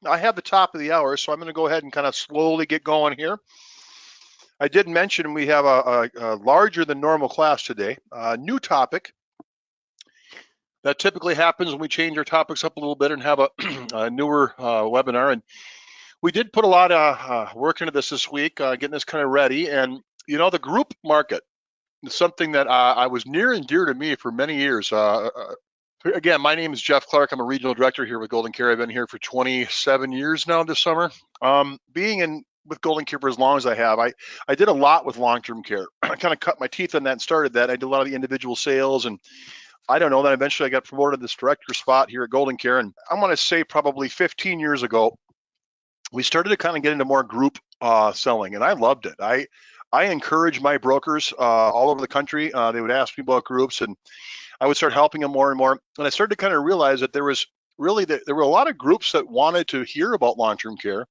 I have the top of the hour, so I'm going to go ahead and kind of slowly get going here. I did mention we have a larger than normal class today. New topic. That typically happens when we change our topics up a little bit and have a newer webinar. And we did put a lot of work into this week, getting this kind of ready. And, you know, the group market is something that I was near and dear to me for many years. Again, my name is Jeff Clark. I'm a regional director here with Golden Care. I've been here for 27 years now this summer. Being with Golden Care for as long as I have, I did a lot with long-term care. I kind of cut my teeth on that and started that. I did a lot of the individual sales, and I don't know, then eventually I got promoted to this director spot here at Golden Care. And I'm going to say probably 15 years ago, we started to kind of get into more group selling, and I loved it. I encourage my brokers all over the country. They would ask me about groups, and I would start helping them more and more. And I started to kind of realize that there were a lot of groups that wanted to hear about long-term care,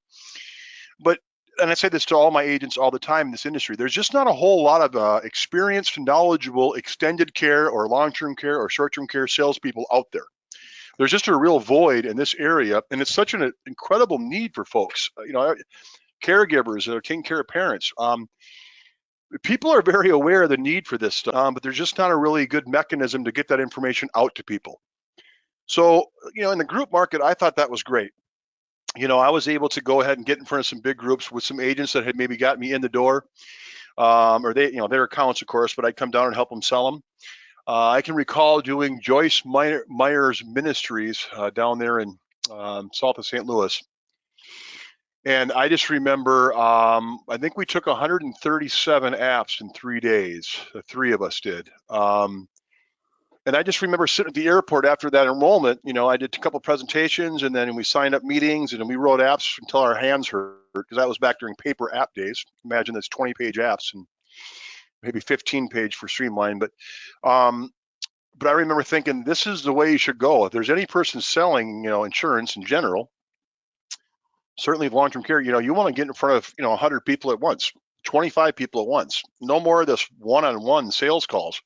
but, and I say this to all my agents all the time in this industry, there's just not a whole lot of experienced, knowledgeable, extended care or long-term care or short-term care salespeople out there. There's just a real void in this area, and it's such an incredible need for folks. You know, caregivers that are taking care of parents. People are very aware of the need for this stuff, but there's just not a really good mechanism to get that information out to people. So, you know, in the group market, I thought that was great. You know, I was able to go ahead and get in front of some big groups with some agents that had maybe got me in the door, or they, you know, their accounts, of course, but I'd come down and help them sell them. I can recall doing Joyce Meyer's Ministries down there in south of St. Louis. And I just remember, I think we took 137 apps in 3 days. The three of us did. And I just remember sitting at the airport after that enrollment. You know, I did a couple presentations, and then we signed up meetings, and then we wrote apps until our hands hurt, because that was back during paper app days. Imagine that's 20-page apps and maybe 15-page for Streamline. But I remember thinking, this is the way you should go. If there's any person selling, you know, insurance in general, certainly long-term care, you know, you want to get in front of, you know, 100 people at once, 25 people at once, no more of this one-on-one sales calls.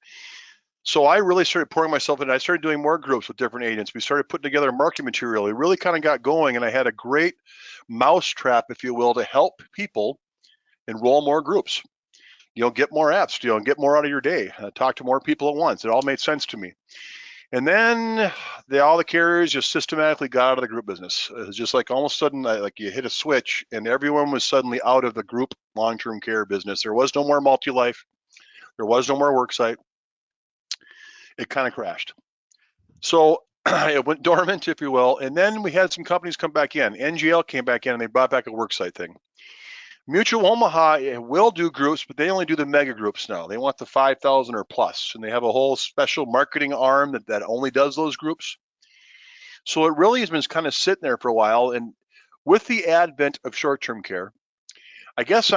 So I really started pouring myself in. I started doing more groups with different agents. We started putting together marketing material. It really kind of got going, and I had a great mousetrap, if you will, to help people enroll more groups. You know, get more apps, you know, get more out of your day, talk to more people at once. It all made sense to me. And then all the carriers just systematically got out of the group business. It was just like almost sudden, like you hit a switch, and everyone was suddenly out of the group long-term care business. There was no more multi-life. There was no more worksite. It kind of crashed. So it went dormant, if you will. And then we had some companies come back in. NGL came back in, and they brought back a worksite thing. Mutual Omaha will do groups, but they only do the mega groups now. They want the 5,000 or plus, and they have a whole special marketing arm that only does those groups. So it really has been kind of sitting there for a while. And with the advent of short-term care, I guess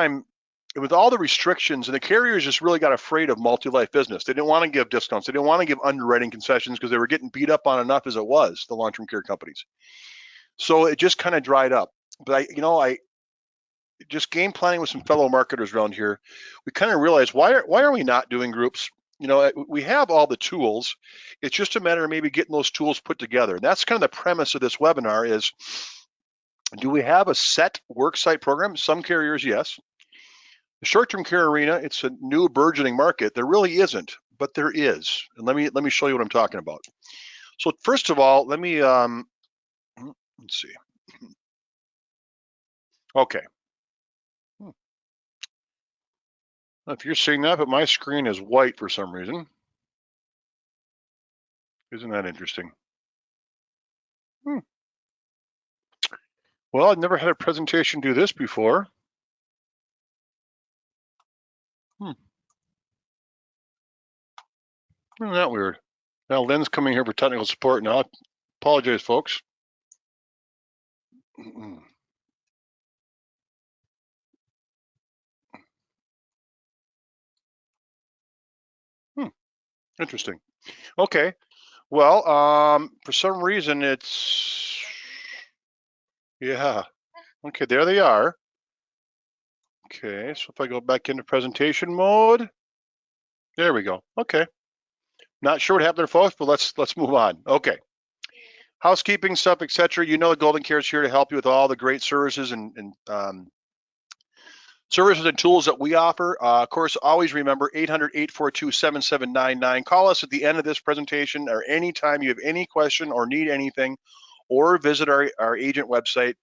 with all the restrictions, and the carriers just really got afraid of multi-life business. They didn't want to give discounts. They didn't want to give underwriting concessions because they were getting beat up on enough as it was, the long-term care companies. So it just kind of dried up. But I just game planning with some fellow marketers around here, we kind of realized, why are we not doing groups? You know, we have all the tools. It's just a matter of maybe getting those tools put together. And that's kind of the premise of this webinar is, do we have a set worksite program? Some carriers, yes. The short-term care arena, it's a new burgeoning market. There really isn't, but there is. And let me show you what I'm talking about. So first of all, let me, let's see. Okay. If you're seeing that, but my screen is white for some reason. Isn't that interesting? Well, I've never had a presentation do this before. Isn't that weird? Now Lynn's coming here for technical support now. Apologize, folks. Interesting. Okay. Well, for some reason it's, yeah. Okay, there they are. Okay, so if I go back into presentation mode, there we go. Okay. Not sure what happened there, folks, but let's move on. Okay. housekeeping stuff, etc. You know, the Golden Care is here to help you with all the great services and services and tools that we offer. Of course, always remember 800-842-7799. Call us at the end of this presentation or anytime you have any question or need anything, or visit our agent website,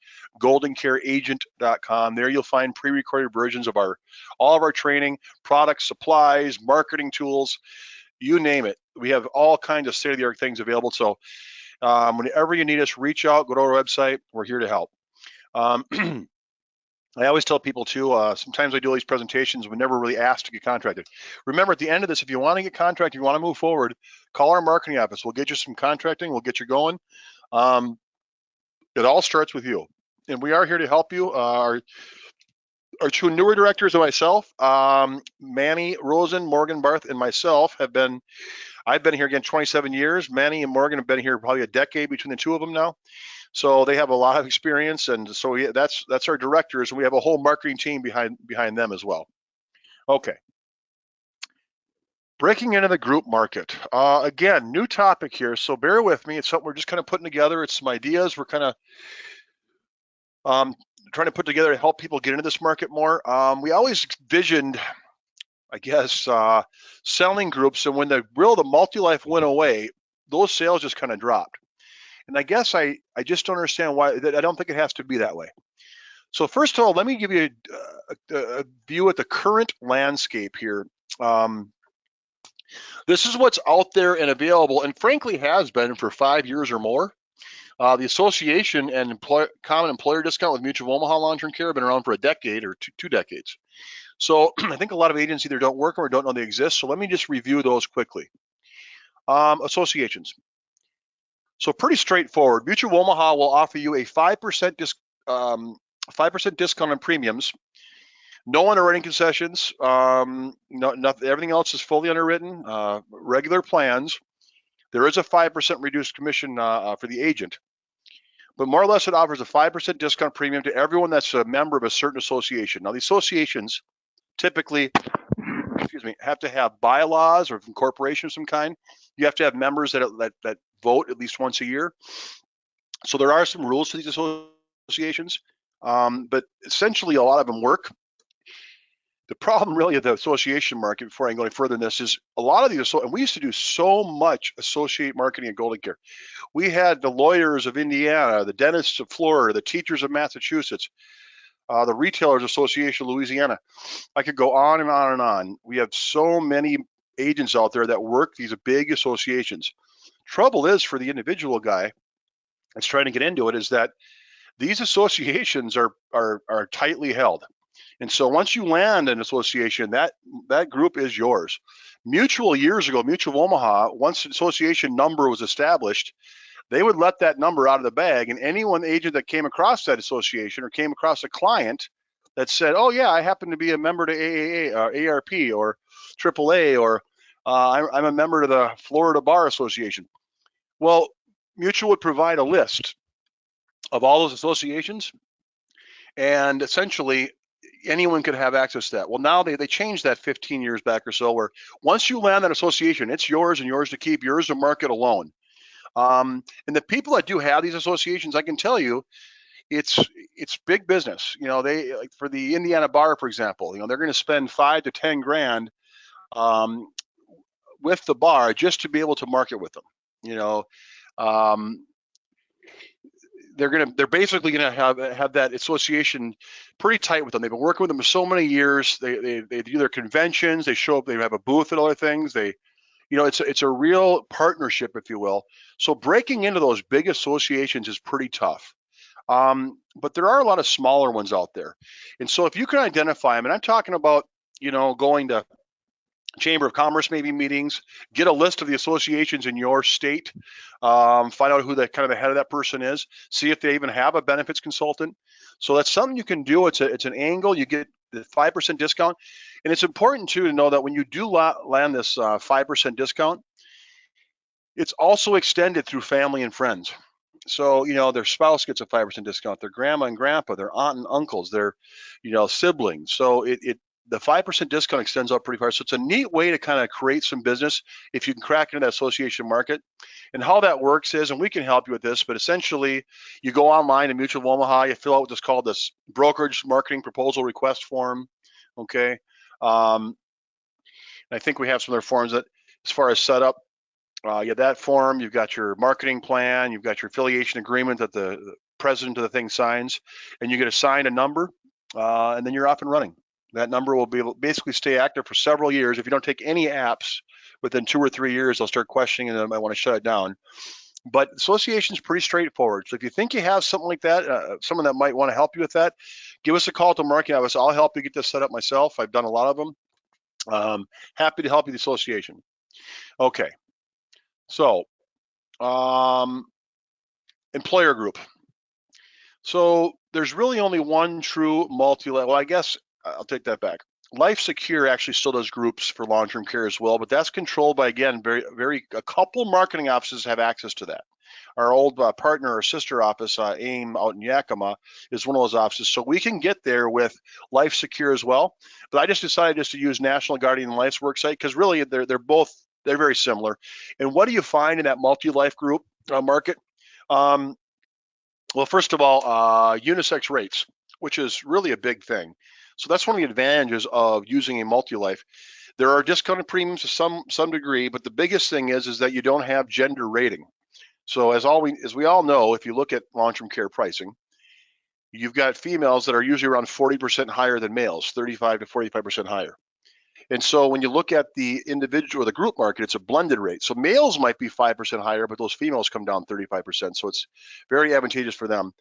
goldencareagent.com. There you'll find pre-recorded versions of all of our training, products, supplies, marketing tools, you name it. We have all kinds of state-of-the-art things available. So whenever you need us, reach out, go to our website. We're here to help. I always tell people too, sometimes I do all these presentations, we never really ask to get contracted. Remember, at the end of this, if you want to get contracted, you want to move forward, call our marketing office. We'll get you some contracting, we'll get you going. It all starts with you. And we are here to help you. Our two newer directors and myself, Manny Rosen, Morgan Barth, and myself I've been here again 27 years. Manny and Morgan have been here probably a decade between the two of them now. So they have a lot of experience, and so that's our directors, and we have a whole marketing team behind them as well. Okay. Breaking into the group market. Again, new topic here, so bear with me. It's something we're just kind of putting together. It's some ideas we're kind of trying to put together to help people get into this market more. We always visioned, I guess, selling groups, and when the multi-life went away, those sales just kind of dropped. And I guess I just don't understand why. I don't think it has to be that way. So first of all, let me give you a view at the current landscape here. This is what's out there and available, and frankly has been for 5 years or more. The association and common employer discount with Mutual Omaha Long-Term Care have been around for a decade or two decades. So I think a lot of agents either don't work or don't know they exist. So let me just review those quickly. Associations. So pretty straightforward. Mutual Omaha will offer you a 5% discount on premiums. No underwriting concessions. Everything else is fully underwritten. Regular plans. There is a 5% reduced commission for the agent, but more or less it offers a 5% discount premium to everyone that's a member of a certain association. Now, the associations typically, have to have bylaws or incorporation of some kind. You have to have members that vote at least once a year. So there are some rules to these associations, but essentially a lot of them work. The problem really of the association market, before I go any further in this, is a lot of these, and we used to do so much associate marketing at Golden Care. We had the lawyers of Indiana, the dentists of Florida, the teachers of Massachusetts, the Retailers Association of Louisiana. I could go on and on and on. We have so many agents out there that work these big associations. Trouble is, for the individual guy that's trying to get into it, is that these associations are tightly held. And so once you land an association, that group is yours. Mutual, years ago, Mutual Omaha, once the association number was established, they would let that number out of the bag, and anyone agent that came across that association or came across a client that said, oh yeah, I happen to be a member to AAA or ARP or AAA, or I'm a member to the Florida Bar Association. Well, Mutual would provide a list of all those associations, and essentially anyone could have access to that. Well, now they changed that 15 years back or so, where once you land that association, it's yours and yours to keep, yours to market alone. And the people that do have these associations, I can tell you, it's big business. You know, they, like for the Indiana Bar, for example, you know, they're going to spend $5 to $10 grand with the bar just to be able to market with them. You know, they're basically gonna have that association pretty tight with them. They've been working with them for so many years. They do their conventions. They show up. They have a booth at other things. You know, it's a real partnership, if you will. So breaking into those big associations is pretty tough. But there are a lot of smaller ones out there. And so if you can identify them, and I'm talking about, you know, going to Chamber of Commerce maybe meetings, get a list of the associations in your state, find out who the head of that person is, see if they even have a benefits consultant. So that's something you can do. It's an angle. You get the 5% discount. And it's important too to know that when you do land this 5% discount, it's also extended through family and friends. So, you know, their spouse gets a 5% discount, their grandma and grandpa, their aunt and uncles, their, you know, siblings. So the 5% discount extends out pretty far. So it's a neat way to kind of create some business if you can crack into that association market. And how that works is, and we can help you with this, but essentially you go online to Mutual of Omaha, you fill out what's called this brokerage marketing proposal request form. Okay. I think we have some other forms that, as far as setup, you have that form, you've got your marketing plan, you've got your affiliation agreement that the president of the thing signs, and you get assigned a number, and then you're off and running. That number will be able to basically stay active for several years. If you don't take any apps within 2 or 3 years, they'll start questioning and they might want to shut it down. But association is pretty straightforward. So if you think you have something like that, someone that might want to help you with that, give us a call at the marketing office. I'll help you get this set up myself. I've done a lot of them. Happy to help you, the association. Okay. So, employer group. So there's really only one true multi-level. Well, I guess I'll take that back. Life Secure actually still does groups for long-term care as well, but that's controlled by, again, a couple marketing offices have access to that. Our old partner or sister office, AIM out in Yakima, is one of those offices. So we can get there with Life Secure as well. But I just decided just to use National Guardian Life's worksite because really they're very similar. And what do you find in that multi-life group market? Well, first of all, unisex rates, which is really a big thing. So that's one of the advantages of using a multi-life. There are discounted premiums to some degree, but the biggest thing is that you don't have gender rating. So as we all know, if you look at long-term care pricing, you've got females that are usually around 40% higher than males, 35 to 45% higher. And so when you look at the individual or the group market, it's a blended rate. So males might be 5% higher, but those females come down 35%. So it's very advantageous for them.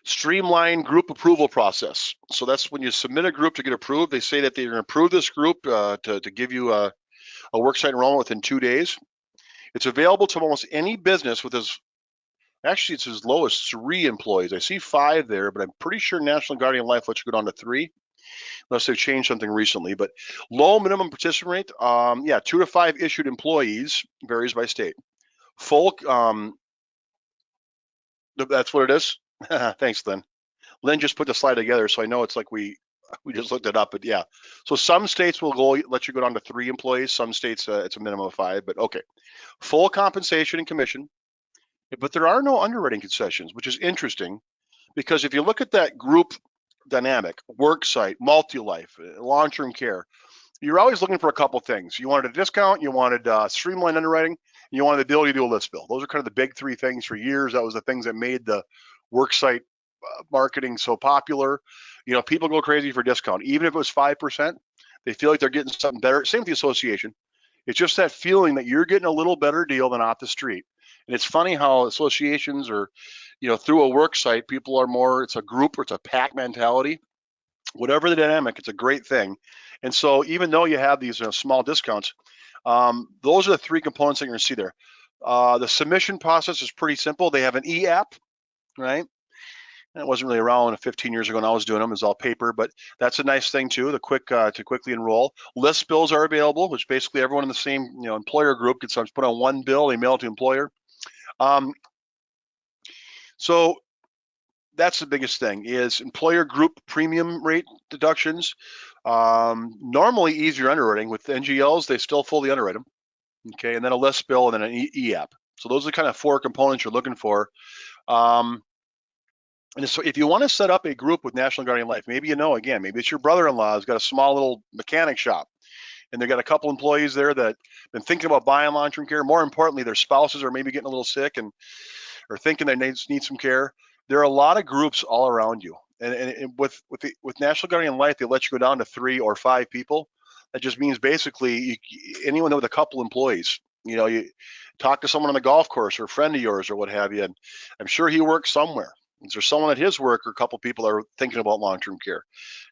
Streamline group approval process. So that's when you submit a group to get approved. They say that they're going to approve this group to give you a worksite enrollment within 2 days. It's available to almost any business with actually it's as low as 3 employees. I see 5 there, but I'm pretty sure National Guardian Life lets you go down to 3. Unless they've changed something recently, but low minimum participant rate, 2 to 5 issued employees, varies by state. Full, that's what it is. Thanks, Lynn. Lynn just put the slide together, so I know it's like we just looked it up, but yeah. So some states will let you go down to 3 employees. Some states it's a minimum of 5, but okay. Full compensation and commission, but there are no underwriting concessions, which is interesting because if you look at that group dynamic, worksite, multi-life, long-term care, you're always looking for a couple things. You wanted a discount, you wanted streamlined underwriting, and you wanted the ability to do a list bill. Those are kind of the big 3 things for years. That was the things that made the worksite marketing so popular. You know, people go crazy for discount. Even if it was 5%, they feel like they're getting something better. Same with the association. It's just that feeling that you're getting a little better deal than off the street. And it's funny how associations or, through a work site, people are more, it's a group or it's a pack mentality. Whatever the dynamic, it's a great thing. And so even though you have these small discounts, those are the 3 components that you're going to see there. The submission process is pretty simple. They have an e-app, right? And it wasn't really around 15 years ago when I was doing them. It was all paper, but that's a nice thing too, to quickly enroll. List bills are available, which basically everyone in the same employer group gets put on one bill, they mail it to employer. So that's the biggest thing is employer group premium rate deductions. Normally easier underwriting. With NGLs, they still fully underwrite them. Okay, and then a list bill and then an e-app. So those are kind of 4 components you're looking for. And so if you want to set up a group with National Guardian Life, maybe maybe it's your brother-in-law who's got a small little mechanic shop, and they've got a couple employees there that have been thinking about buying long-term care. More importantly, their spouses are maybe getting a little sick or thinking they need some care. There are a lot of groups all around you. And with National Guardian Life, they let you go down to 3 or 5 people. That just means basically anyone with a couple employees. You talk to someone on the golf course or a friend of yours or what have you, and I'm sure he works somewhere. Is there someone at his work or a couple people that are thinking about long-term care?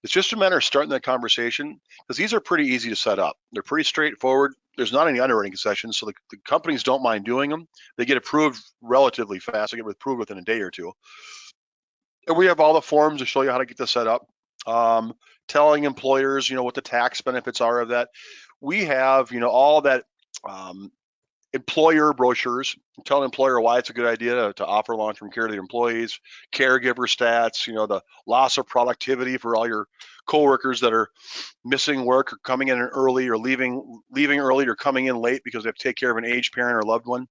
It's just a matter of starting that conversation because these are pretty easy to set up. They're pretty straightforward. There's not any underwriting concessions, so the companies don't mind doing them. They get approved relatively fast. They get approved within a day or 2. And we have all the forms to show you how to get this set up. Telling employers, what the tax benefits are of that. We have, all that employer brochures, tell an employer why it's a good idea to offer long-term care to their employees, caregiver stats, the loss of productivity for all your coworkers that are missing work or coming in early or leaving early or coming in late because they have to take care of an aged parent or loved one.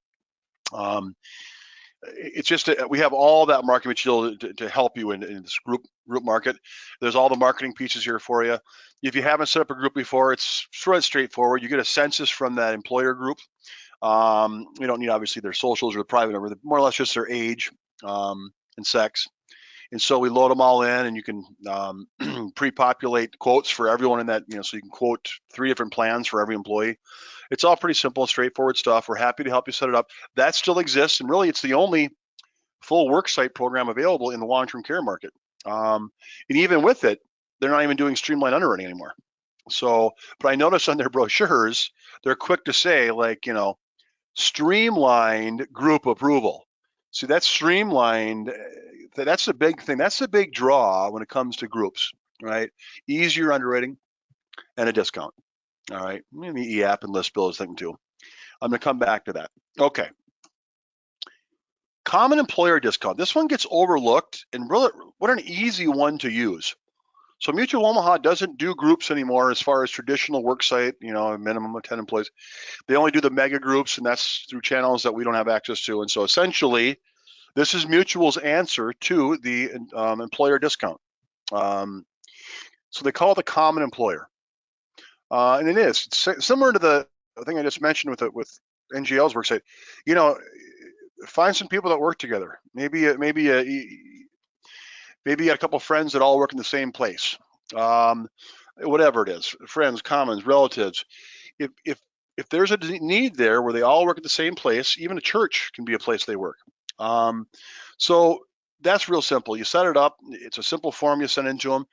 It's just we have all that marketing material to help you in this group market. There's all the marketing pieces here for you. If you haven't set up a group before, it's sort of straightforward. You get a census from that employer group. We don't need obviously their socials or the private number, more or less just their age and sex. And so we load them all in, and you can pre-populate quotes for everyone in that, so you can quote 3 different plans for every employee. It's all pretty simple and straightforward stuff. We're happy to help you set it up. That still exists, and really it's the only full worksite program available in the long-term care market. And even with it, they're not even doing streamlined underwriting anymore. So, but I notice on their brochures, they're quick to say, like, streamlined group approval. See, that's streamlined. That's the big thing. That's the big draw when it comes to groups, right? Easier underwriting and a discount. All right, maybe EAP and list bill is thing too. I'm going to come back to that. Okay. Common employer discount. This one gets overlooked, and really, what an easy one to use. So Mutual Omaha doesn't do groups anymore as far as traditional worksite, a minimum of 10 employees. They only do the mega groups, and that's through channels that we don't have access to. And so essentially, this is Mutual's answer to the employer discount. So they call it the common employer. And it is similar to the thing I just mentioned with NGL's worksite. Find some people that work together. Maybe you got a couple of friends that all work in the same place. Whatever it is, friends, commons, relatives. If there's a need there where they all work at the same place, even a church can be a place they work. So that's real simple. You set it up. It's a simple form you send into them.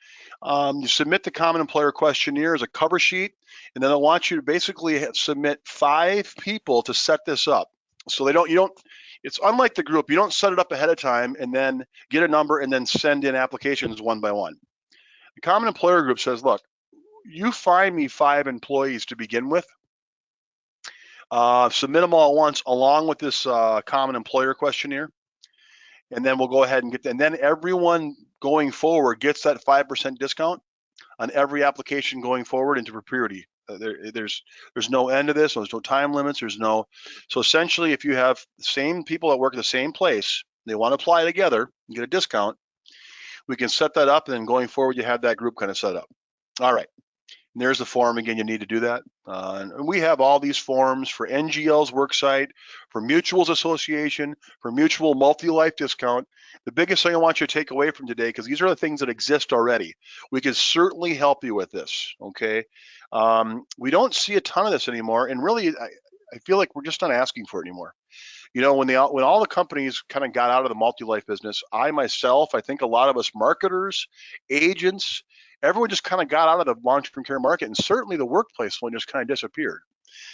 You submit the common employer questionnaire as a cover sheet, and then they'll want you to basically submit 5 people to set this up. So it's unlike the group. You don't set it up ahead of time and then get a number and then send in applications one by one. The common employer group says, look, you find me 5 employees to begin with. Submit them all at once along with this common employer questionnaire. And then we'll go ahead and get that. And then everyone going forward gets that 5% discount on every application going forward into perpetuity. There's no end to this. There's no time limits. So essentially, if you have the same people that work at the same place, they want to apply together and get a discount, we can set that up. And then going forward, you have that group kind of set up. All right. And there's the form again. You need to do that. And we have all these forms for NGL's worksite, for Mutuals Association, for Mutual Multi-Life Discount. The biggest thing I want you to take away from today, because these are the things that exist already. We can certainly help you with this. Okay. We don't see a ton of this anymore, and really, I feel like we're just not asking for it anymore. When all the companies kind of got out of the multi-life business, I think a lot of us marketers, agents, everyone just kind of got out of the long-term care market, and certainly the workplace one just kind of disappeared.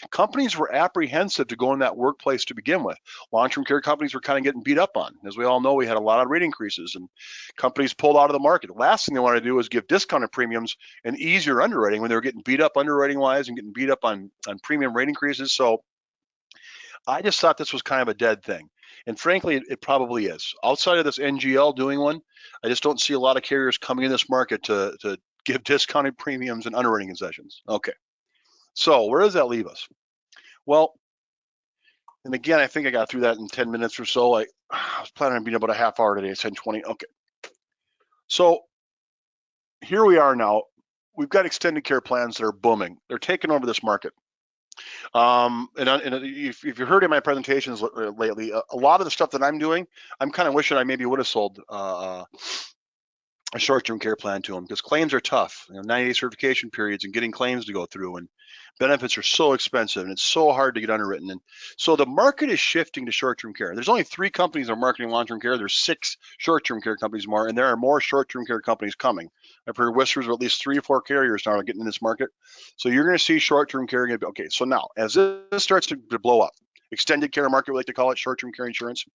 Companies were apprehensive to go in that workplace to begin with. Long-term care companies were kind of getting beat up on. As we all know, we had a lot of rate increases, and companies pulled out of the market. The last thing they wanted to do was give discounted premiums and easier underwriting when they were getting beat up underwriting-wise and getting beat up on premium rate increases. So I just thought this was kind of a dead thing. And frankly, it probably is. Outside of this NGL doing one, I just don't see a lot of carriers coming in this market to give discounted premiums and underwriting concessions. Okay. So where does that leave us? Well, and again, I think I got through that in 10 minutes or so. I was planning on being about a half hour today. It's 10:20. Okay. So here we are now. We've got extended care plans that are booming. They're taking over this market. And if you heard in my presentations lately, a lot of the stuff that I'm doing, I'm kind of wishing I maybe would have sold a short-term care plan to them, because claims are tough. 90-day certification periods and getting claims to go through, and benefits are so expensive, and it's so hard to get underwritten. And so the market is shifting to short-term care. There's only 3 companies that are marketing long-term care. There's 6 short-term care companies more, and there are more short-term care companies coming. I've heard whispers of at least 3 or 4 carriers now are getting in this market. So you're going to see short-term care. Okay, so now as this starts to blow up, extended care market, we like to call it, short-term care insurance.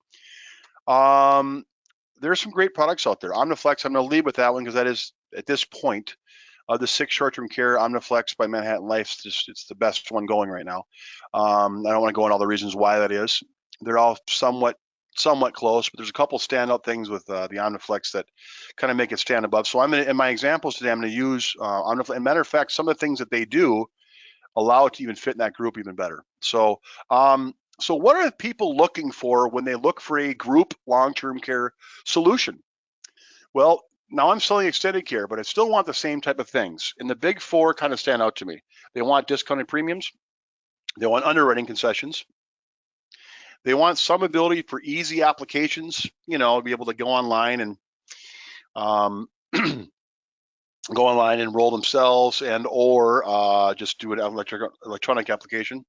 There's some great products out there. Omniflex, I'm going to lead with that one because that is, at this point, Of the 6 short-term care, Omniflex by Manhattan Life, it's the best one going right now. I don't want to go into all the reasons why that is. They're all somewhat close, but there's a couple standout things with the Omniflex that kind of make it stand above. So I'm going to, in my examples today, I'm going to use Omniflex. And matter of fact, some of the things that they do allow it to even fit in that group even better. So, so what are people looking for when they look for a group long-term care solution? Well, now I'm selling extended care, but I still want the same type of things. And the big 4 kind of stand out to me. They want discounted premiums. They want underwriting concessions. They want some ability for easy applications, you know, be able to go online and go online and enroll themselves and or just do an electronic application.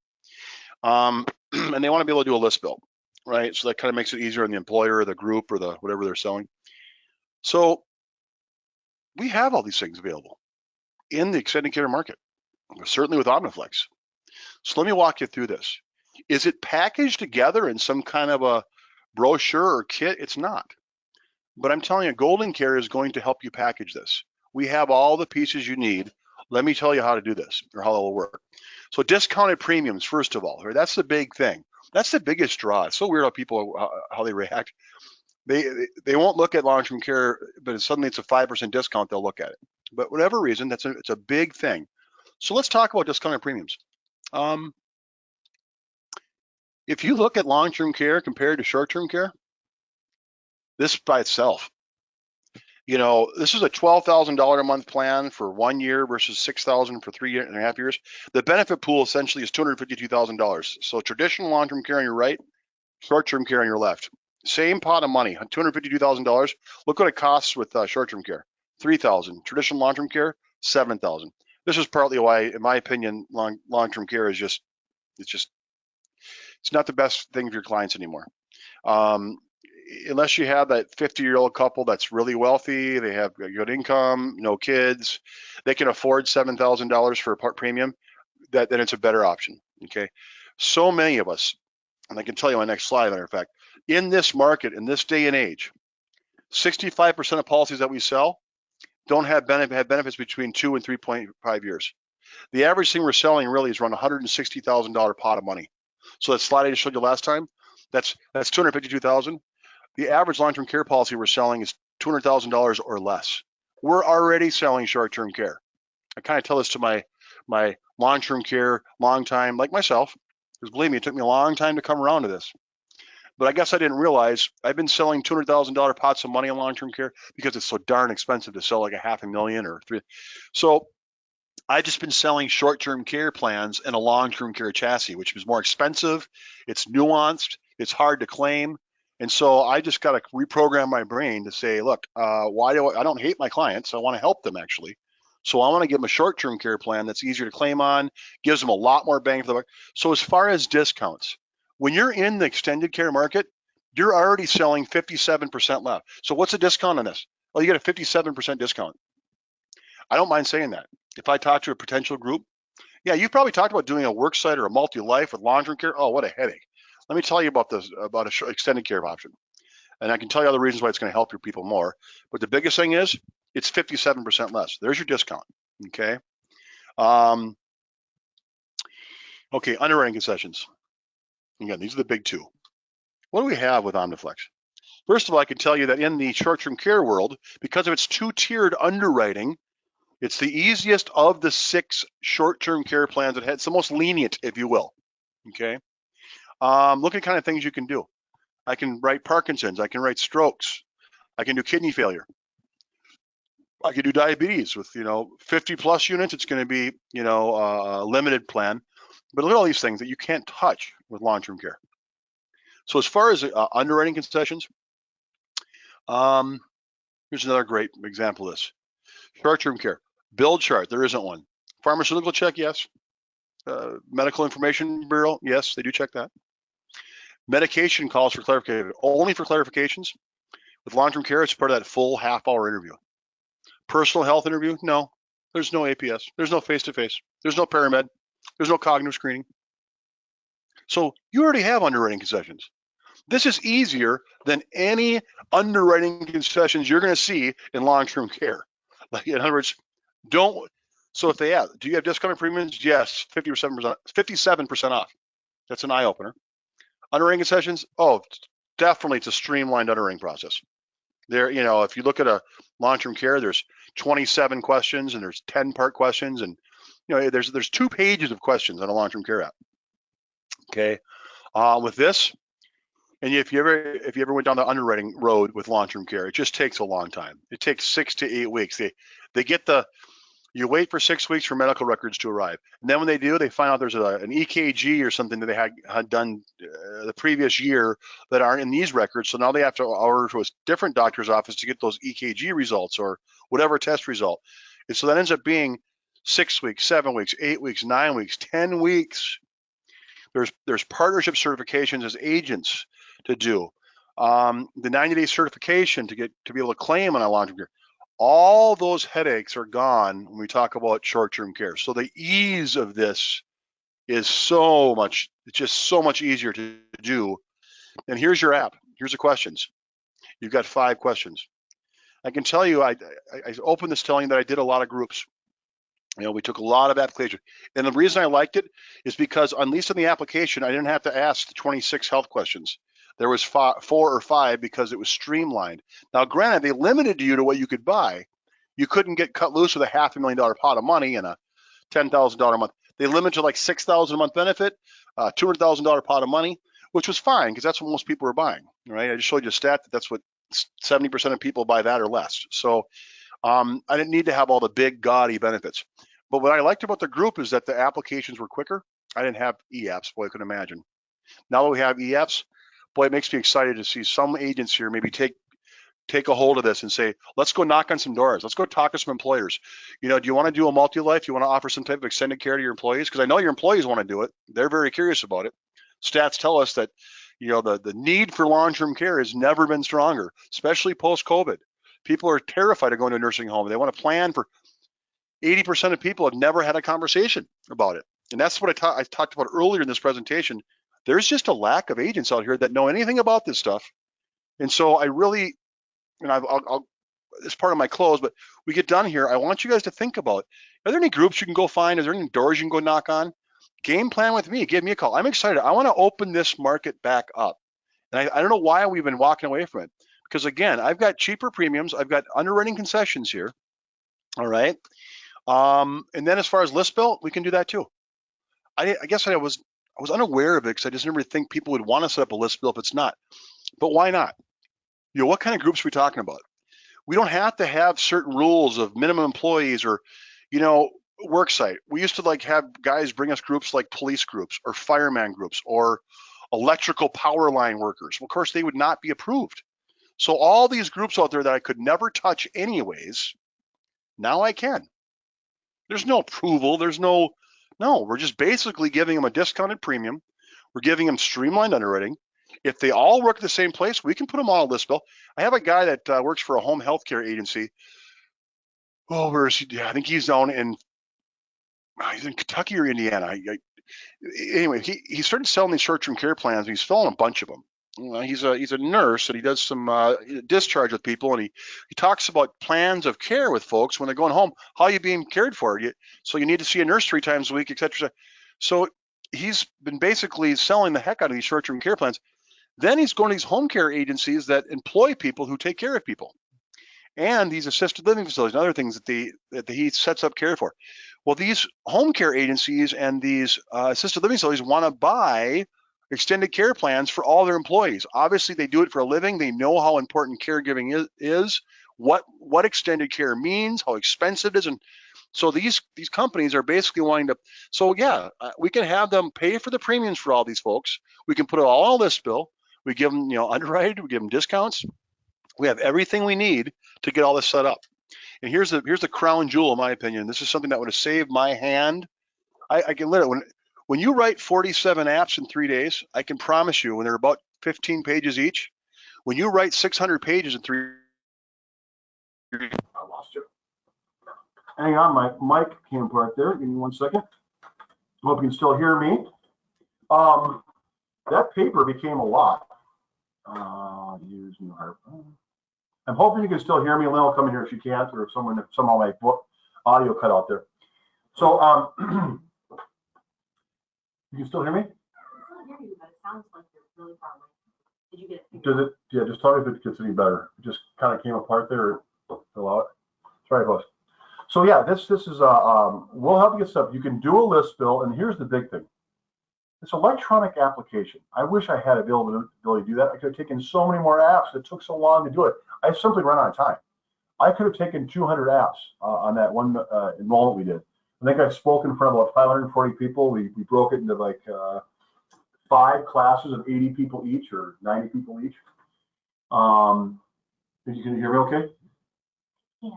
And they want to be able to do a list bill, right? So that kind of makes it easier on the employer or the group or the whatever they're selling. So we have all these things available in the extended care market, certainly with Omniflex. So let me walk you through this. Is it packaged together in some kind of a brochure or kit? It's not. But I'm telling you, Golden Care is going to help you package this. We have all the pieces you need. Let me tell you how to do this or how it will work. So discounted premiums, first of all, right? That's the big thing. That's the biggest draw. It's so weird how people, how they react. They won't look at long-term care, but suddenly it's a 5% discount, they'll look at it. But whatever reason, it's a big thing. So let's talk about discounted premiums. If you look at long-term care compared to short-term care, this by itself, you know, this is a $12,000 a month plan for 1 year versus $6,000 for 3.5 years. The benefit pool essentially is $252,000. So traditional long-term care on your right, short-term care on your left. Same pot of money, $252,000. Look what it costs with short-term care, $3,000. Traditional long-term care, $7,000. This is partly why, in my opinion, long-term care is it's not the best thing for your clients anymore. Unless you have that 50-year-old couple that's really wealthy, they have a good income, no kids, they can afford $7,000 for a part premium, then it's a better option, okay? So many of us, and I can tell you on my next slide, matter of fact, in this market, in this day and age, 65% of policies that we sell don't have benefits between 2 and 3.5 years. The average thing we're selling really is around $160,000 pot of money. So that slide I just showed you last time, that's $252,000. The average long-term care policy we're selling is $200,000 or less. We're already selling short-term care. I kind of tell this to my long-term care, long time, like myself, because believe me, it took me a long time to come around to this. But I guess I didn't realize I've been selling $200,000 pots of money in long-term care because it's so darn expensive to sell like $500,000 or $3. So I've just been selling short-term care plans in a long-term care chassis, which is more expensive, it's nuanced, it's hard to claim. And so I just got to reprogram my brain to say, look, I don't hate my clients. I want to help them actually. So I want to give them a short-term care plan that's easier to claim on, gives them a lot more bang for the buck. So as far as discounts, when you're in the extended care market, you're already selling 57% left. So what's the discount on this? Well, you get a 57% discount. I don't mind saying that. If I talk to a potential group, yeah, you've probably talked about doing a work site or a multi-life with long-term care. Oh, what a headache. Let me tell you about this, about a extended care option. And I can tell you other reasons why it's going to help your people more. But the biggest thing is it's 57% less. There's your discount, okay? Okay, underwriting concessions. Again, these are the big 2. What do we have with Omniflex? First of all, I can tell you that in the short-term care world, because of its 2-tiered underwriting, it's the easiest of the 6 short-term care plans. It's the most lenient, if you will, okay? Look at kind of things you can do. I can write Parkinson's, I can write strokes, I can do kidney failure. I can do diabetes with, 50 plus units. It's going to be, a limited plan. But look at all these things that you can't touch with long-term care. So as far as underwriting concessions, here's another great example of this. Short-term care, bill chart, there isn't one. Pharmaceutical check, yes. Medical Information Bureau, yes, they do check that. Medication calls for clarification, only for clarifications. With long-term care, it's part of that full half-hour interview. Personal health interview, no. There's no APS. There's no face-to-face. There's no paramed. There's no cognitive screening. So you already have underwriting concessions. This is easier than any underwriting concessions you're going to see in long-term care. Like, in other words, Don't. So if they ask, do you have discounted premiums? Yes, 57% off. That's an eye opener. Underwriting concessions? Oh, definitely it's a streamlined underwriting process. There, you know, if you look at a long-term care, there's 27 questions and there's 10-part questions, and you know, there's 2 pages of questions on a long-term care app. Okay, with this, and if you ever went down the underwriting road with long-term care, it just takes a long time. It takes 6 to 8 weeks. They get you wait for 6 weeks for medical records to arrive, and then when they do, they find out there's an EKG or something that they had done the previous year that aren't in these records. So now they have to order to a different doctor's office to get those EKG results or whatever test result. And so that ends up being 6 weeks, 7 weeks, 8 weeks, 9 weeks, 10 weeks. There's partnership certifications as agents to do. The 90-day certification to be able to claim on a long-term care. All those headaches are gone when we talk about short-term care. So the ease of this is it's just so much easier to do. And here's your app. Here's the questions. You've got 5 questions. I can tell you, I opened this telling you that I did a lot of groups. You know, we took a lot of application. And the reason I liked it is because, at least in the application, I didn't have to ask the 26 health questions. There was 4 or 5 because it was streamlined. Now, granted, they limited you to what you could buy. You couldn't get cut loose with a $500,000 pot of money and a $10,000 a month. They limited to like $6,000 a month benefit, $200,000 pot of money, which was fine because that's what most people are buying, right? I just showed you a stat that's what 70% of people buy, that or less. So I didn't need to have all the big gaudy benefits. But what I liked about the group is that the applications were quicker. I didn't have e-apps, boy, I couldn't imagine. Now that we have e-apps, boy, it makes me excited to see some agents here maybe take a hold of this and say, let's go knock on some doors. Let's go talk to some employers. You know, do you want to do a multi-life? You want to offer some type of extended care to your employees? Because I know your employees want to do it. They're very curious about it. Stats tell us that, you know, the need for long-term care has never been stronger, especially post-COVID. People are terrified of going to a nursing home. They want to plan for 80% of people have never had a conversation about it. And that's what I talked about earlier in this presentation. There's just a lack of agents out here that know anything about this stuff. And so I really, and I'll it's part of my close, but we get done here. I want you guys to think about, are there any groups you can go find? Is there any doors you can go knock on? Game plan with me, give me a call. I'm excited. I want to open this market back up. And I don't know why we've been walking away from it. Because again, I've got cheaper premiums. I've got underwriting concessions here. All right. And then as far as list bill, we can do that too. I guess I was unaware of it because I just never think people would want to set up a list bill if it's not. But why not? You know, what kind of groups are we talking about? We don't have to have certain rules of minimum employees or, you know, work site. We used to like have guys bring us groups like police groups or fireman groups or electrical power line workers. Well, of course, they would not be approved. So all these groups out there that I could never touch anyways, now I can. There's no approval. We're just basically giving them a discounted premium. We're giving them streamlined underwriting. If they all work at the same place, we can put them all on list bill. I have a guy that works for a home healthcare agency. Oh, where is he? I think he's down in, he's in Kentucky or Indiana. Anyway, he started selling these short-term care plans. And he's filling a bunch of them. He's a nurse and he does some discharge with people, and he talks about plans of care with folks when they're going home. How are you being cared for? So you need to see a nurse 3 times a week, etc. So he's been basically selling the heck out of these short-term care plans. Then he's going to these home care agencies that employ people who take care of people, and these assisted living facilities and other things that he sets up care for. Well, these home care agencies and these assisted living facilities want to buy extended care plans for all their employees. Obviously, they do it for a living. They know how important caregiving is, what extended care means, how expensive it is, and so these companies are basically wanting to. So yeah, we can have them pay for the premiums for all these folks. We can put it all on this bill. We give them, you know, underwrite. We give them discounts. We have everything we need to get all this set up. And here's the crown jewel, in my opinion. This is something that would have saved my hand. I can literally, when you write 47 apps in 3 days, I can promise you, when they're about 15 pages each, when you write 600 pages in 3 days, I lost you. Hang on, my mic came apart there. Give me 1 second. Hope you can still hear me. That paper became a lot. Use new harp. I'm hoping you can still hear me. Lynn will come in here if she can't, or if somehow my book audio cut out there. So, you can still hear me? I can't hear you, but it sounds like you're really far away. Did you get it? Does it? Yeah, just tell me if it gets any better. It just kind of came apart there. Fill out. Sorry, boss. So yeah, this is we'll help you get stuff. You can do a list bill, and here's the big thing. It's electronic application. I wish I had availability to do that. I could have taken so many more apps. It took so long to do it. I simply run out of time. I could have taken 200 apps on that one enrollment we did. I think I spoke in front of about 540 people. We broke it into like 5 classes of 80 people each or 90 people each. Can you hear me okay? Yeah.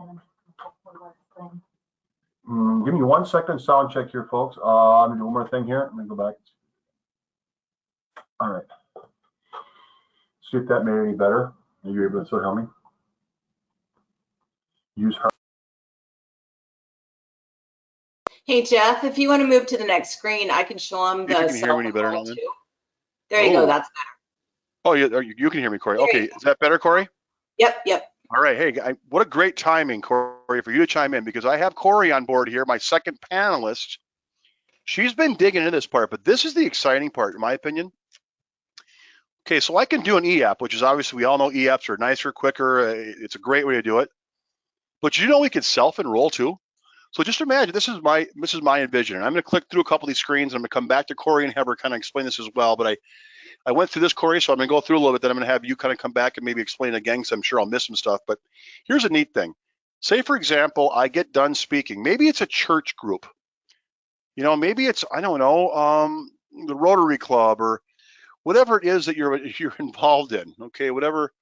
Give me 1 second, sound check here, folks. I'm gonna do one more thing here. Let me go back. All right. See if that made it any better. Are you able to still help me? Use her. Hey, Jeff, if you want to move to the next screen, I can show them If you the can hear me any better now, self-enroll then. too. There you go. Oh. That's better. Oh, you can hear me, Corey. There Okay, you go. is that better, Corey? Yep. All right. Hey, what a great timing, Corey, for you to chime in, because I have Corey on board here, my second panelist. She's been digging into this part, but this is the exciting part, in my opinion. Okay, so I can do an e-app, which is obviously, we all know e-apps are nicer, quicker. It's a great way to do it. But you know we can self-enroll too. So just imagine, this is my envision. And I'm going to click through a couple of these screens. And I'm going to come back to Corey and have her kind of explain this as well. But I went through this, Corey, so I'm going to go through a little bit. Then I'm going to have you kind of come back and maybe explain it again, because I'm sure I'll miss some stuff. But here's a neat thing. Say, for example, I get done speaking. Maybe it's a church group. You know, maybe it's, I don't know, the Rotary Club or whatever it is that you're involved in. Okay, whatever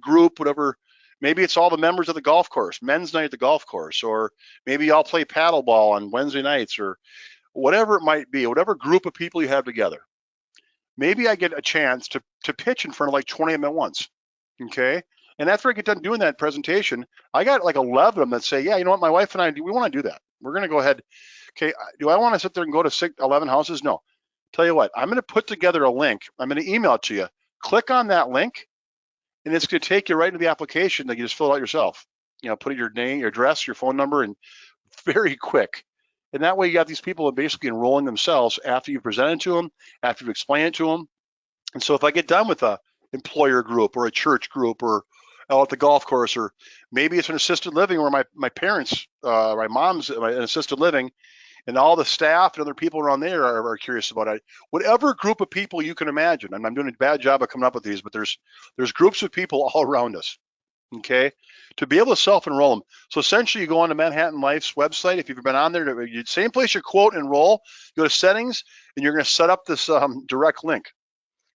group, whatever. Maybe it's all the members of the golf course, men's night at the golf course, or maybe y'all play paddleball on Wednesday nights, or whatever it might be, whatever group of people you have together. Maybe I get a chance to pitch in front of like 20 of them at once, okay? And after I get done doing that presentation, I got like 11 of them that say, yeah, you know what, my wife and I, we want to do that. We're gonna go ahead. Okay, do I want to sit there and go to 11 houses? No. Tell you what, I'm gonna put together a link. I'm gonna email it to you. Click on that link, and it's going to take you right into the application that you just fill out yourself. You know, put in your name, your address, your phone number, and very quick. And that way you got these people basically enrolling themselves after you've presented to them, after you've explained it to them. And so if I get done with a employer group or a church group or out at the golf course, or maybe it's an assisted living where my parents, my mom's in assisted living, and all the staff and other people around there are curious about it. Whatever group of people you can imagine, and I'm doing a bad job of coming up with these, but there's groups of people all around us, okay, to be able to self-enroll them. So essentially you go on to Manhattan Life's website. If you've been on there, same place you quote enroll, go to settings, and you're going to set up this direct link.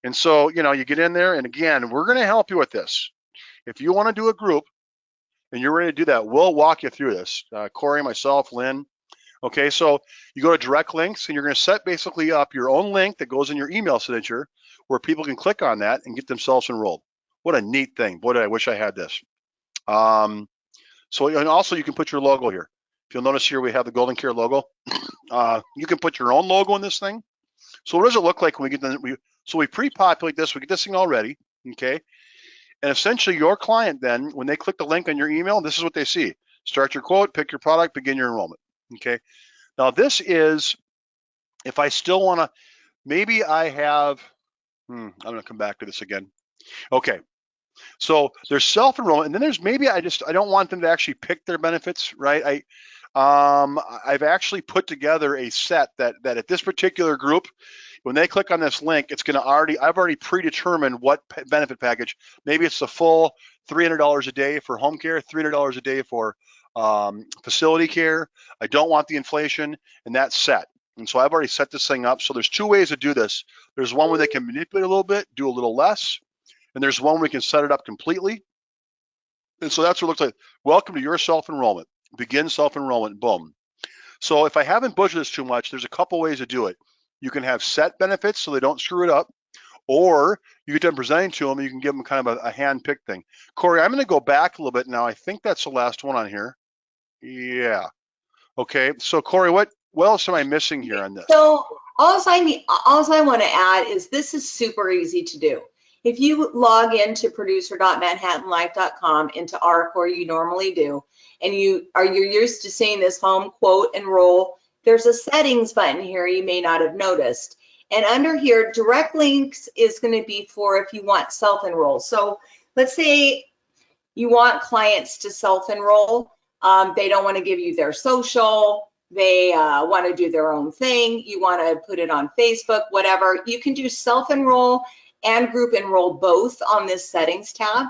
And so, you know, you get in there, and again, we're going to help you with this. If you want to do a group and you're ready to do that, we'll walk you through this. Corey, myself, Lynn. Okay, so you go to direct links, and you're going to set basically up your own link that goes in your email signature where people can click on that and get themselves enrolled. What a neat thing. Boy, I wish I had this. So, and also you can put your logo here. If you'll notice here, we have the Golden Care logo. You can put your own logo in this thing. So what does it look like when we get the, so we pre-populate this, we get this thing all ready, okay? And essentially your client then, when they click the link on your email, this is what they see. Start your quote, pick your product, begin your enrollment. Okay, now this is, if I still want to, maybe I have, I'm going to come back to this again. Okay, so there's self-enrollment, and then there's maybe I don't want them to actually pick their benefits, right? I've actually put together a set that at this particular group, when they click on this link, it's going to I've already predetermined what benefit package. Maybe it's the full $300 a day for home care, $300 a day for facility care. I don't want the inflation, and that's set. And so I've already set this thing up. So there's 2 ways to do this. There's one where they can manipulate a little bit, do a little less, and there's one where we can set it up completely. And so that's what it looks like. Welcome to your self-enrollment. Begin self-enrollment, boom. So if I haven't butchered this too much, there's a couple ways to do it. You can have set benefits so they don't screw it up, or you get them presenting to them and you can give them kind of a hand-picked thing. Corey, I'm going to go back a little bit now. I think that's the last one on here. Yeah. Okay. So Corey, what else am I missing here on this? So all I want to add is this is super easy to do. If you log into producer.manhattanlife.com into ARC, or you normally do, and you're used to seeing this home quote enroll, there's a settings button here you may not have noticed. And under here, direct links is going to be for if you want self-enroll. So let's say you want clients to self-enroll. They don't want to give you their social. They want to do their own thing. You want to put it on Facebook, whatever. You can do self-enroll and group enroll both on this settings tab.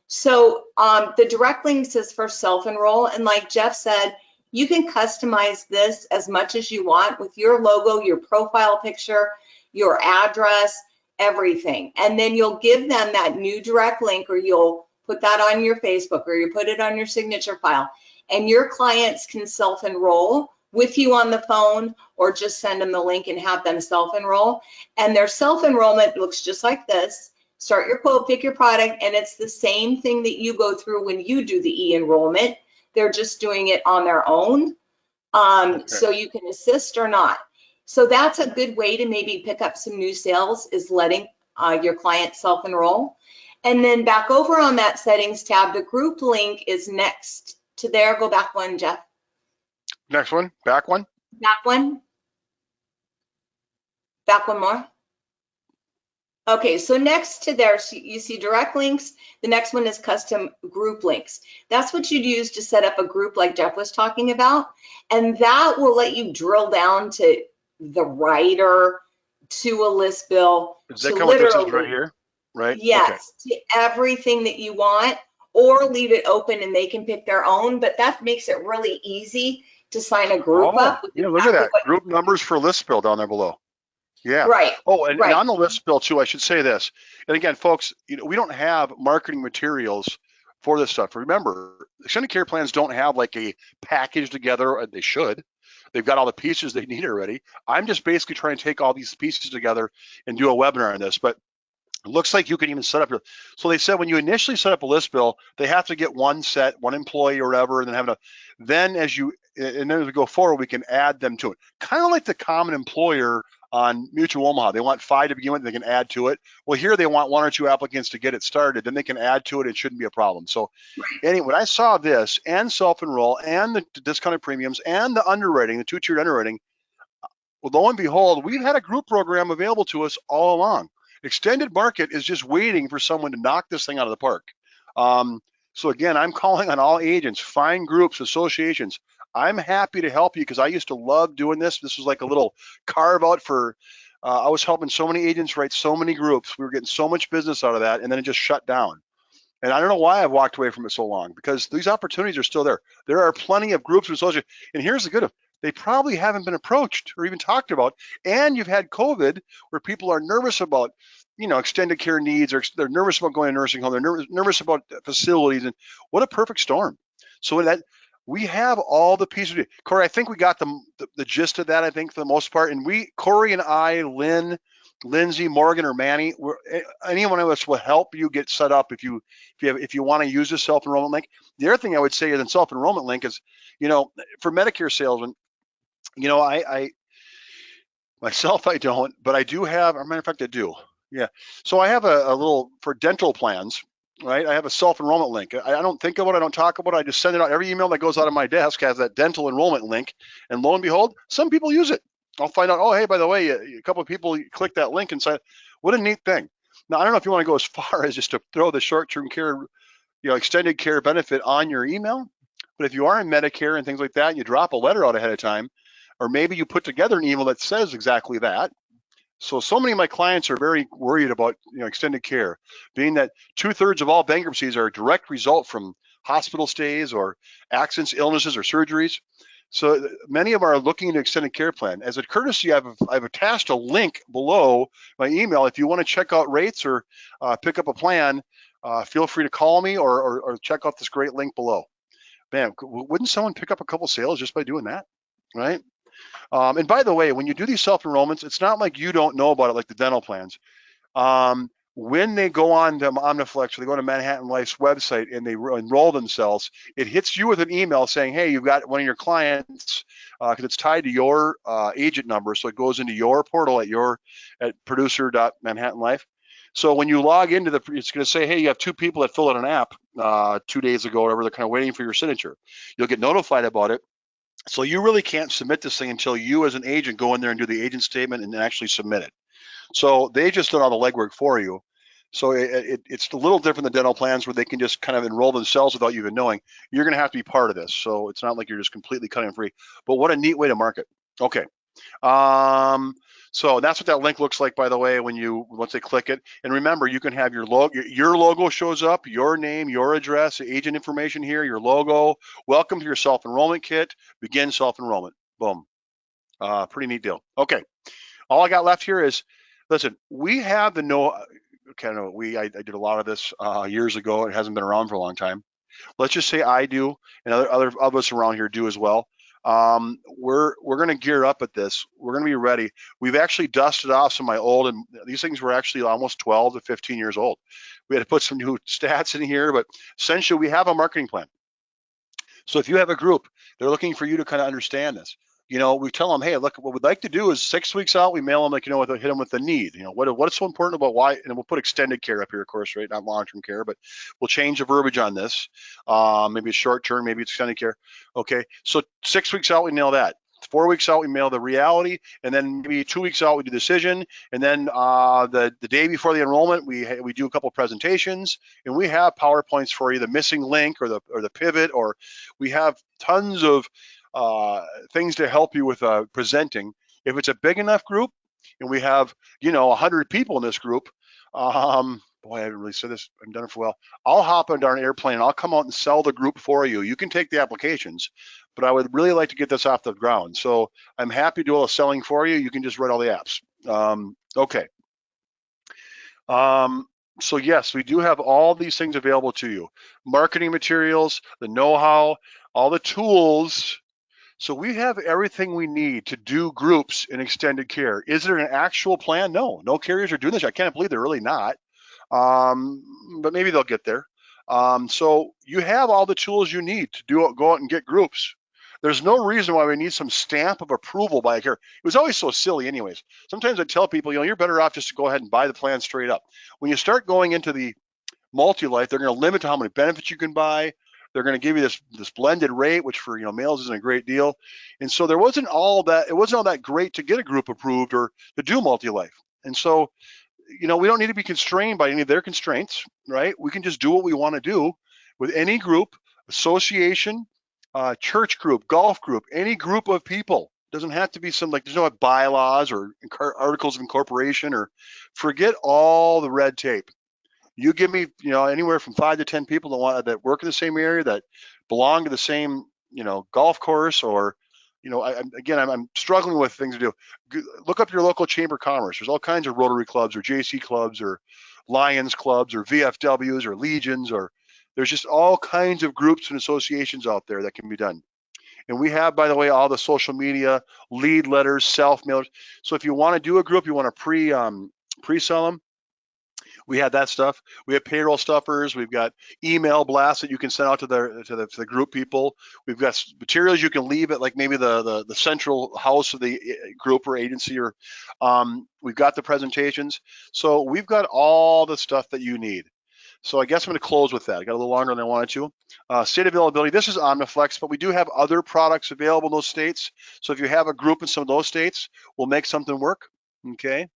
So the direct links is for self-enroll. And like Jeff said, you can customize this as much as you want with your logo, your profile picture, your address, everything. And then you'll give them that new direct link, or you'll put that on your Facebook, or you put it on your signature file. And your clients can self-enroll with you on the phone, or just send them the link and have them self-enroll. And their self-enrollment looks just like this. Start your quote, pick your product, and it's the same thing that you go through when you do the e-enrollment. They're just doing it on their own. So you can assist or not. So that's a good way to maybe pick up some new sales, is letting your client self-enroll. And then back over on that settings tab, the group link is next to there. Go back one, Jeff. Next one, back one. Back one. Back one more. Okay, so next to there, so you see direct links. The next one is custom group links. That's what you'd use to set up a group like Jeff was talking about. And that will let you drill down to the writer, to a list bill. Does that come with this right here? Right? Yes, to everything that you want, or leave it open and they can pick their own, but that makes it really easy to sign a group up. With yeah, look at that. what- Group numbers for list bill down there below. Yeah. Right. Oh, and Right. on the list bill too, I should say this. And again, folks, we don't have marketing materials for this stuff. Remember, extended care plans don't have like a package together. They should. They've got all the pieces they need already. I'm just basically trying to take all these pieces together and do a webinar on this. But it looks like you can even set up your, so they said when you initially set up a list bill, they have to get one employee or whatever, and then then as we go forward, we can add them to it. Kind of like the common employer on Mutual Omaha. They want 5 to begin with, they can add to it. Well, here they want 1 or 2 applicants to get it started, then they can add to it. It shouldn't be a problem. So anyway, when I saw this and self-enroll and the discounted premiums and the underwriting, the 2-tiered underwriting, well, lo and behold, we've had a group program available to us all along. Extended market is just waiting for someone to knock this thing out of the park. So again, I'm calling on all agents, find groups, associations. I'm happy to help you because I used to love doing this. This was like a little carve out for, I was helping so many agents write so many groups. We were getting so much business out of that, and then it just shut down. And I don't know why I've walked away from it so long, because these opportunities are still there. There are plenty of groups and associations. And here's the good of, they probably haven't been approached or even talked about. And you've had COVID where people are nervous about, extended care needs, or they're nervous about going to nursing home. They're nervous about facilities, and what a perfect storm. So that we have all the pieces. Corey, I think we got the gist of that, I think, for the most part. And Corey and I, Lynn, Lindsay, Morgan, or Manny, any one of us will help you get set up if you want to use the self-enrollment link. The other thing I would say is in self-enrollment link is, for Medicare salesmen, I myself, I don't, but I do have, as a matter of fact, I do. Yeah. So I have a little, for dental plans, right? I have a self-enrollment link. I don't think about it. I don't talk about it. I just send it out. Every email that goes out of my desk has that dental enrollment link. And lo and behold, some people use it. I'll find out, oh, hey, by the way, a couple of people click that link and say, what a neat thing. Now, I don't know if you want to go as far as just to throw the short-term care, extended care benefit on your email. But if you are in Medicare and things like that, you drop a letter out ahead of time, or maybe you put together an email that says exactly that. So many of my clients are very worried about extended care, being that 2/3 of all bankruptcies are a direct result from hospital stays or accidents, illnesses, or surgeries. So many of them are looking into extended care plan. As a courtesy, I've attached a link below my email. If you want to check out rates or pick up a plan, feel free to call me or check out this great link below. Man, wouldn't someone pick up a couple sales just by doing that, right? And by the way, when you do these self-enrollments, it's not like you don't know about it like the dental plans. When they go on to Omniflex or they go to Manhattan Life's website and they enroll themselves, it hits you with an email saying, hey, you've got one of your clients, because it's tied to your agent number, so it goes into your portal at producer.manhattanlife. So when you log into it's going to say, hey, you have 2 people that filled out an app 2 days ago, or whatever. They're kind of waiting for your signature. You'll get notified about it. So you really can't submit this thing until you, as an agent, go in there and do the agent statement and actually submit it. So they just done all the legwork for you. So it's a little different than dental plans, where they can just kind of enroll themselves without you even knowing. You're going to have to be part of this. So it's not like you're just completely cutting free. But what a neat way to market. Okay. So that's what that link looks like, by the way, once they click it. And remember, you can have your logo shows up, your name, your address, agent information here, your logo. Welcome to your self-enrollment kit. Begin self-enrollment. Boom. Pretty neat deal. Okay. All I got left here is, listen, we have the I did a lot of this years ago. It hasn't been around for a long time. Let's just say I do, and other of us around here do as well. We're going to gear up at this. We're going to be ready. We've actually dusted off some of my old, and these things were actually almost 12 to 15 years old. We had to put some new stats in here, but essentially we have a marketing plan. So if you have a group, they're looking for you to kind of understand this. We tell them, hey, look, what we'd like to do is 6 weeks out, we mail them, hit them with the need. What's so important about why, and we'll put extended care up here, of course, right? Not long-term care, but we'll change the verbiage on this. Maybe it's short-term, maybe it's extended care. Okay, so 6 weeks out, we nail that. 4 weeks out, we mail the reality, and then maybe 2 weeks out, we do decision, and then the day before the enrollment, we do a couple presentations, and we have PowerPoints for you, the missing link or the pivot, or we have tons of things to help you with presenting. If it's a big enough group, and we have 100 people in this group, boy, I haven't really said this, I've done it for a while. I'll hop on an airplane and I'll come out and sell the group for you. You can take the applications, but I would really like to get this off the ground. So I'm happy to do all the selling for you. You can just write all the apps. Okay. So yes, we do have all these things available to you. Marketing materials, the know-how, all the tools. So we have everything we need to do groups in extended care. Is there an actual plan? No carriers are doing this. I can't believe they're really not. But maybe they'll get there. So you have all the tools you need to go out and get groups. There's no reason why we need some stamp of approval by a carrier. It was always so silly anyways. Sometimes I tell people, you're better off just to go ahead and buy the plan straight up. When you start going into the multi-life, they're going to limit how many benefits you can buy. They're going to give you this blended rate, which for males isn't a great deal. And so it wasn't all that great to get a group approved or to do multi-life. And so, we don't need to be constrained by any of their constraints, right? We can just do what we want to do with any group, association, church group, golf group, any group of people. It doesn't have to be there's no bylaws or articles of incorporation, or forget all the red tape. You give me, anywhere from 5 to 10 people that work in the same area, that belong to the same, golf course, or, I'm struggling with things to do. Look up your local chamber of commerce. There's all kinds of Rotary clubs or JC clubs or Lions clubs or VFWs or Legions, or there's just all kinds of groups and associations out there that can be done. And we have, by the way, all the social media, lead letters, self-mailers. So if you want to do a group, you want to pre-sell them, we have that stuff. We have payroll stuffers. We've got email blasts that you can send out to the group people. We've got materials you can leave at maybe the central house of the group or agency, or we've got the presentations. So we've got all the stuff that you need. So I guess I'm going to close with that. I got a little longer than I wanted to. State availability. This is Omniflex, but we do have other products available in those states. So if you have a group in some of those states, we'll make something work. Okay.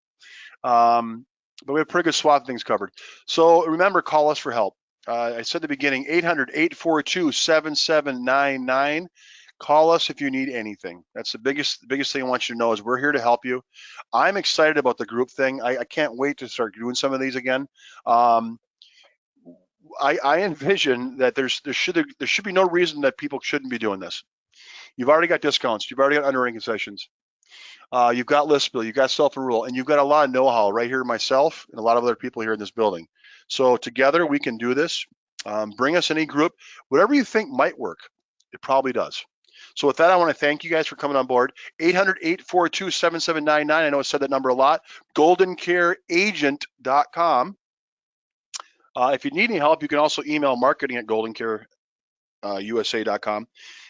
But we have pretty good swath of things covered. So remember, call us for help. I said at the beginning, 800-842-7799. Call us if you need anything. That's the biggest thing I want you to know is we're here to help you. I'm excited about the group thing. I can't wait to start doing some of these again. I envision that there should be no reason that people shouldn't be doing this. You've already got discounts. You've already got underwriting concessions. You've got list bill, you've got self-enroll, and you've got a lot of know-how right here, myself and a lot of other people here in this building. So together we can do this. Bring us any group, whatever you think might work, it probably does. So with that, I want to thank you guys for coming on board. 800-842-7799. I know I said that number a lot. goldencareagent.com. If you need any help, you can also email marketing@goldencareusa.com.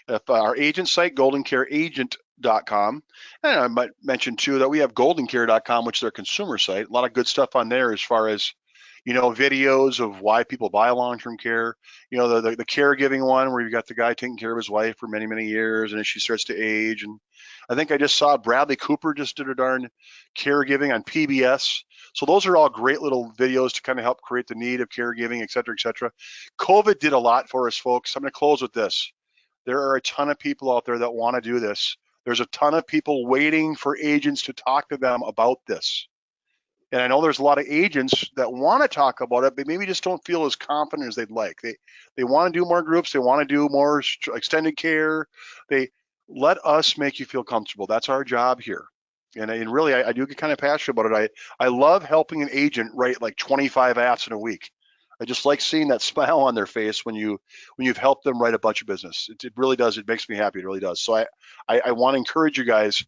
If our agent site, goldencareagent.com, and I might mention too that we have goldencare.com, which is our consumer site. A lot of good stuff on there as far as, videos of why people buy long-term care. The caregiving one where you've got the guy taking care of his wife for many, many years, and as she starts to age. And I think I just saw Bradley Cooper just did a darn caregiving on PBS. So those are all great little videos to kind of help create the need of caregiving, et cetera, et cetera. COVID did a lot for us, folks. I'm going to close with this. There are a ton of people out there that want to do this. There's a ton of people waiting for agents to talk to them about this. And I know there's a lot of agents that want to talk about it, but maybe just don't feel as confident as they'd like. They want to do more groups. They want to do more extended care. They let us make you feel comfortable. That's our job here. And really, I do get kind of passionate about it. I love helping an agent write like 25 apps in a week. I just like seeing that smile on their face when you've helped them write a bunch of business. It really does. It makes me happy. It really does. So I want to encourage you guys,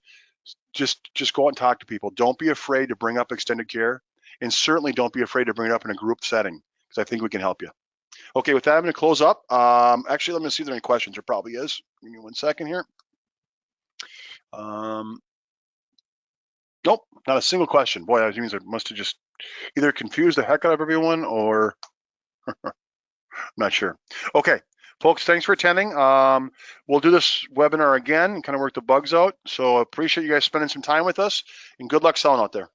just go out and talk to people. Don't be afraid to bring up extended care, and certainly don't be afraid to bring it up in a group setting, because I think we can help you. Okay, with that, I'm going to close up. Actually, let me see if there are any questions. There probably is. Give me 1 second here. Nope, not a single question. Boy, that means I must have just either confused the heck out of everyone or I'm not sure. Okay, folks, thanks for attending. We'll do this webinar again and kind of work the bugs out. So I appreciate you guys spending some time with us, and good luck selling out there.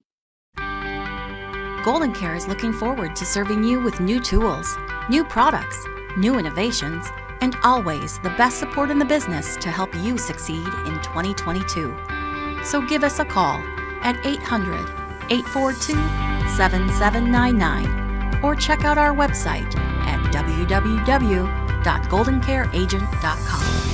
Golden Care is looking forward to serving you with new tools, new products, new innovations, and always the best support in the business to help you succeed in 2022. So give us a call at 800-842-7799 or check out our website at www.goldencareagent.com.